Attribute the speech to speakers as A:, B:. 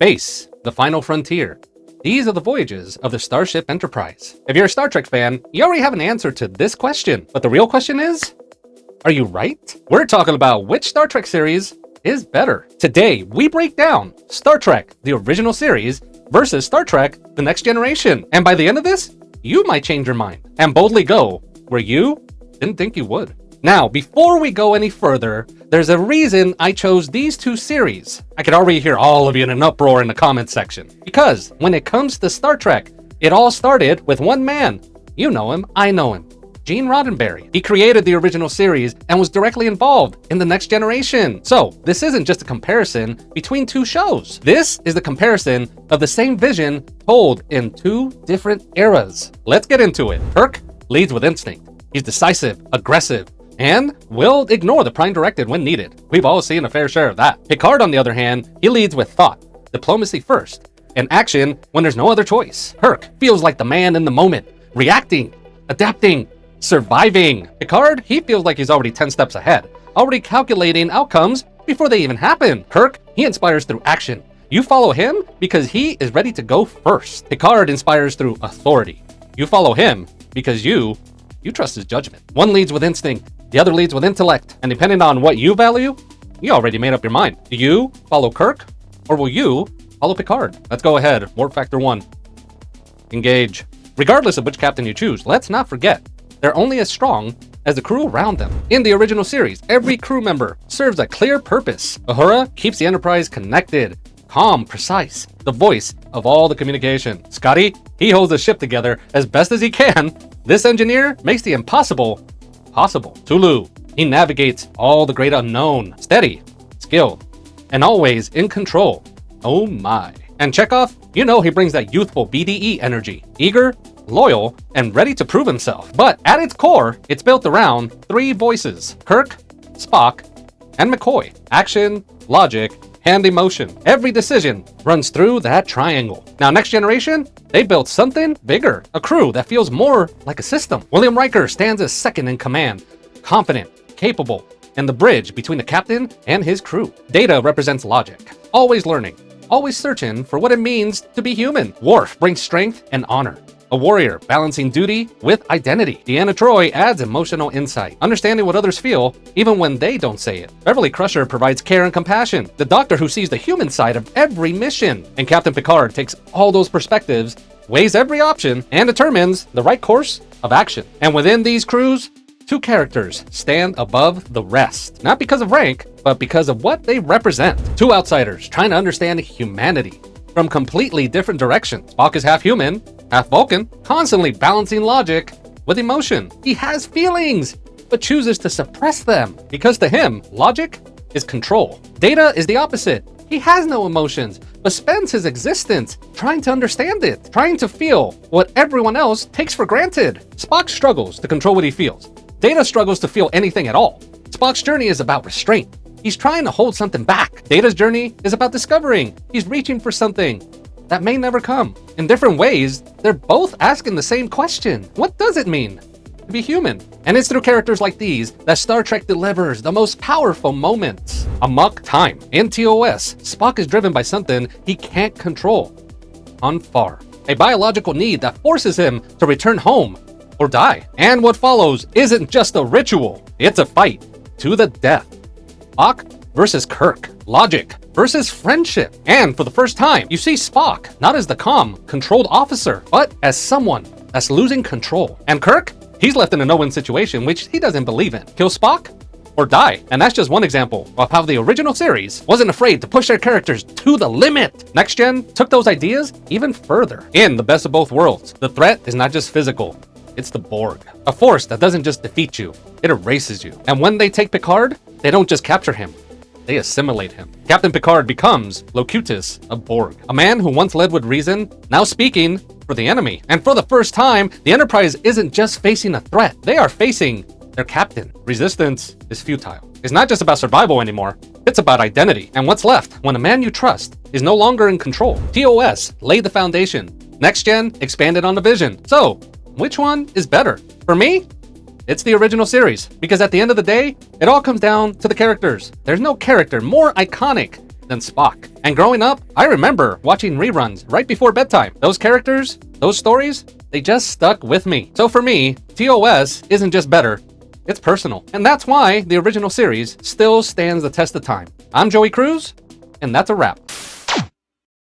A: Space, the final frontier. These are the voyages of the Starship Enterprise. If you're a Star Trek fan, you already have an answer to this question. But the real question is, are you right? We're talking about which Star Trek series is better. Today, we break down Star Trek, the original series, versus Star Trek, the Next Generation. And by the end of this, you might change your mind and boldly go where you didn't think you would. Now, before we go any further, there's a reason I chose these two series. I could already hear all of you in an uproar in the comments section. Because when it comes to Star Trek, it all started with one man. You know him, I know him. Gene Roddenberry. He created the original series and was directly involved in the Next Generation. So, this isn't just a comparison between two shows. This is the comparison of the same vision told in two different eras. Let's get into it. Kirk leads with instinct. He's decisive, aggressive, and will ignore the Prime Directive when needed. We've all seen a fair share of that. Picard, on the other hand, he leads with thought, diplomacy first, and action when there's no other choice. Kirk feels like the man in the moment, reacting, adapting, surviving. Picard, he feels like he's already 10 steps ahead, already calculating outcomes before they even happen. Kirk, he inspires through action. You follow him because he is ready to go first. Picard inspires through authority. You follow him because you trust his judgment. One leads with instinct, the other leads with intellect. And depending on what you value, you already made up your mind. Do you follow Kirk or will you follow Picard? Let's go ahead. Warp Factor 1. Engage. Regardless of which captain you choose, let's not forget, they're only as strong as the crew around them. In the original series, every crew member serves a clear purpose. Uhura keeps the Enterprise connected, calm, precise, the voice of all the communication. Scotty, he holds the ship together as best as he can. This engineer makes the impossible possible. Tulu, he navigates all the great unknown, steady, skilled, and always in control. Oh my. And Chekhov, you know he brings that youthful BDE energy, eager, loyal, and ready to prove himself. But at its core, it's built around three voices: Kirk, Spock, and McCoy. Action, logic, and emotion. Every decision runs through that triangle. Now, Next Generation, they built something bigger, a crew that feels more like a system. William Riker stands as second in command, confident, capable, and the bridge between the captain and his crew. Data represents logic, always learning, always searching for what it means to be human. Worf brings strength and honor, a warrior balancing duty with identity. Deanna Troi adds emotional insight, understanding what others feel even when they don't say it. Beverly Crusher provides care and compassion, the doctor who sees the human side of every mission. And Captain Picard takes all those perspectives, weighs every option, and determines the right course of action. And within these crews, two characters stand above the rest. Not because of rank, but because of what they represent. Two outsiders trying to understand humanity from completely different directions. Spock is half human, half Vulcan, constantly balancing logic with emotion. He has feelings, but chooses to suppress them because to him, logic is control. Data is the opposite. He has no emotions, but spends his existence trying to understand it, trying to feel what everyone else takes for granted. Spock struggles to control what he feels. Data struggles to feel anything at all. Spock's journey is about restraint. He's trying to hold something back. Data's journey is about discovering. He's reaching for something that may never come. In different ways, they're both asking the same question. What does it mean to be human? And it's through characters like these that Star Trek delivers the most powerful moments. Amok Time. In TOS, Spock is driven by something he can't control. Unfar. A biological need that forces him to return home or die. And what follows isn't just a ritual. It's a fight to the death. Spock versus Kirk. Logic versus friendship. And for the first time, you see Spock not as the calm, controlled officer, but as someone that's losing control. And Kirk, he's left in a no-win situation, which he doesn't believe in. Kill Spock or die. And that's just one example of how the original series wasn't afraid to push their characters to the limit. Next Gen took those ideas even further. In the best of both worlds, the threat is not just physical. It's the Borg, a force that doesn't just defeat you, it erases you. And when they take Picard, they don't just capture him, they assimilate him. Captain Picard becomes Locutus of Borg, a man who once led with reason, now speaking for the enemy. And for the first time, the Enterprise isn't just facing a threat, they are facing their captain. Resistance is futile. It's not just about survival anymore, it's about identity. And what's left when a man you trust is no longer in control? TOS laid the foundation. Next Gen expanded on the vision. So, which one is better? For me, it's the original series, because at the end of the day, it all comes down to the characters. There's no character more iconic than Spock. And growing up, I remember watching reruns right before bedtime. Those characters, those stories, they just stuck with me. So for me, TOS isn't just better, it's personal. And that's why the original series still stands the test of time. I'm Joey Cruz, and that's a wrap.